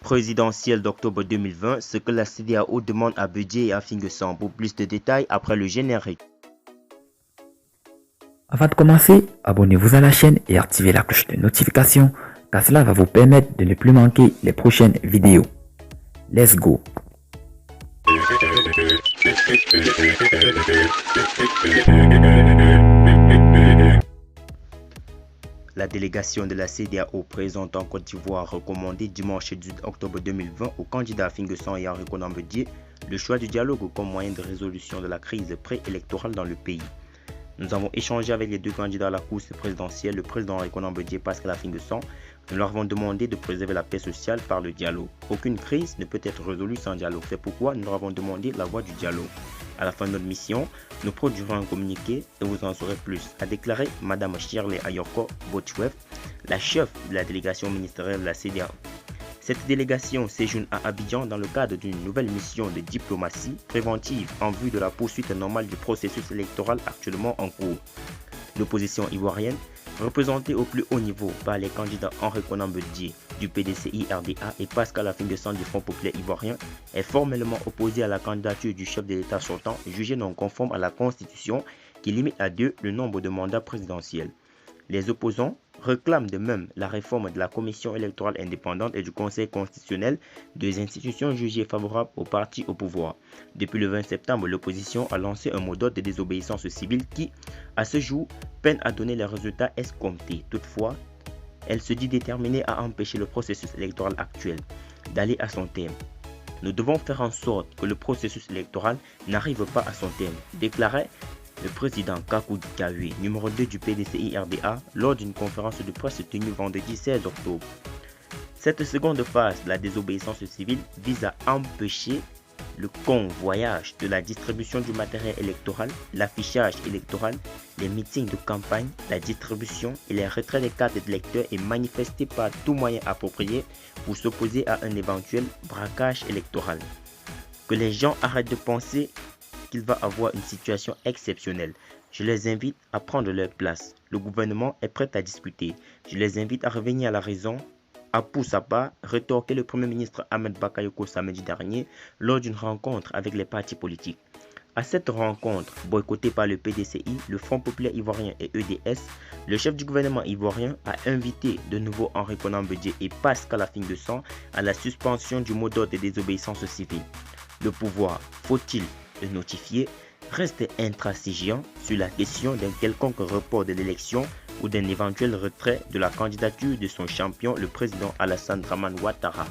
présidentielle d'octobre 2020, ce que la CEDEAO demande à Bédié et à Finguessan. Pour plus de détails, après le générique. Avant de commencer, abonnez-vous à la chaîne et activez la cloche de notification car cela va vous permettre de ne plus manquer les prochaines vidéos. Let's go! La délégation de la CEDEAO présente en Côte d'Ivoire recommandé dimanche 18 octobre 2020 au candidat Finguessan et Henri Konan Bédié le choix du dialogue comme moyen de résolution de la crise préélectorale dans le pays. Nous avons échangé avec les deux candidats à la course présidentielle, le président Henri Konan Bédié et Pascal Finguessan. Nous leur avons demandé de préserver la paix sociale par le dialogue. Aucune crise ne peut être résolue sans dialogue. C'est pourquoi nous leur avons demandé la voie du dialogue. À la fin de notre mission, nous produirons un communiqué et vous en saurez plus, a déclaré Mme Shirley Ayoko Botchwef, la chef de la délégation ministérielle de la CEDEAO. Cette délégation séjourne à Abidjan dans le cadre d'une nouvelle mission de diplomatie préventive en vue de la poursuite normale du processus électoral actuellement en cours. L'opposition ivoirienne, représentée au plus haut niveau par les candidats Henri Konan Bédié du PDCI-RDA et Pascal Finguessan du Front populaire ivoirien, est formellement opposée à la candidature du chef de l'État sortant, jugé non conforme à la Constitution qui limite à 2 le nombre de mandats présidentiels. Les opposants réclament de même la réforme de la Commission électorale indépendante et du Conseil constitutionnel, deux institutions jugées favorables aux partis au pouvoir. Depuis le 20 septembre, l'opposition a lancé un mot d'ordre de désobéissance civile qui, à ce jour, peine à donner les résultats escomptés. Toutefois, elle se dit déterminée à empêcher le processus électoral actuel d'aller à son terme. Nous devons faire en sorte que le processus électoral n'arrive pas à son terme, déclarait le président Kakou Kawe, numéro 2 du PDCI-RDA, lors d'une conférence de presse tenue vendredi 16 octobre. Cette seconde phase de la désobéissance civile vise à empêcher le convoyage de la distribution du matériel électoral, l'affichage électoral, les meetings de campagne, la distribution et les retraits des cartes d'électeurs et manifester par tout moyen approprié pour s'opposer à un éventuel braquage électoral. Que les gens arrêtent de penser qu'il va avoir une situation exceptionnelle. Je les invite à prendre leur place. Le gouvernement est prêt à discuter. Je les invite à revenir à la raison, a pour sa part rétorqué le Premier ministre Ahmed Bakayoko samedi dernier lors d'une rencontre avec les partis politiques. À cette rencontre, boycottée par le PDCI, le Front populaire ivoirien et EDS, le chef du gouvernement ivoirien a invité de nouveau Henri Konan Bédié et Pascal Finguessan à la suspension du mot d'ordre de désobéissance civile. Le pouvoir, faut-il le notifier, reste intransigeant sur la question d'un quelconque report de l'élection ou d'un éventuel retrait de la candidature de son champion, le président Alassane Dramane Ouattara.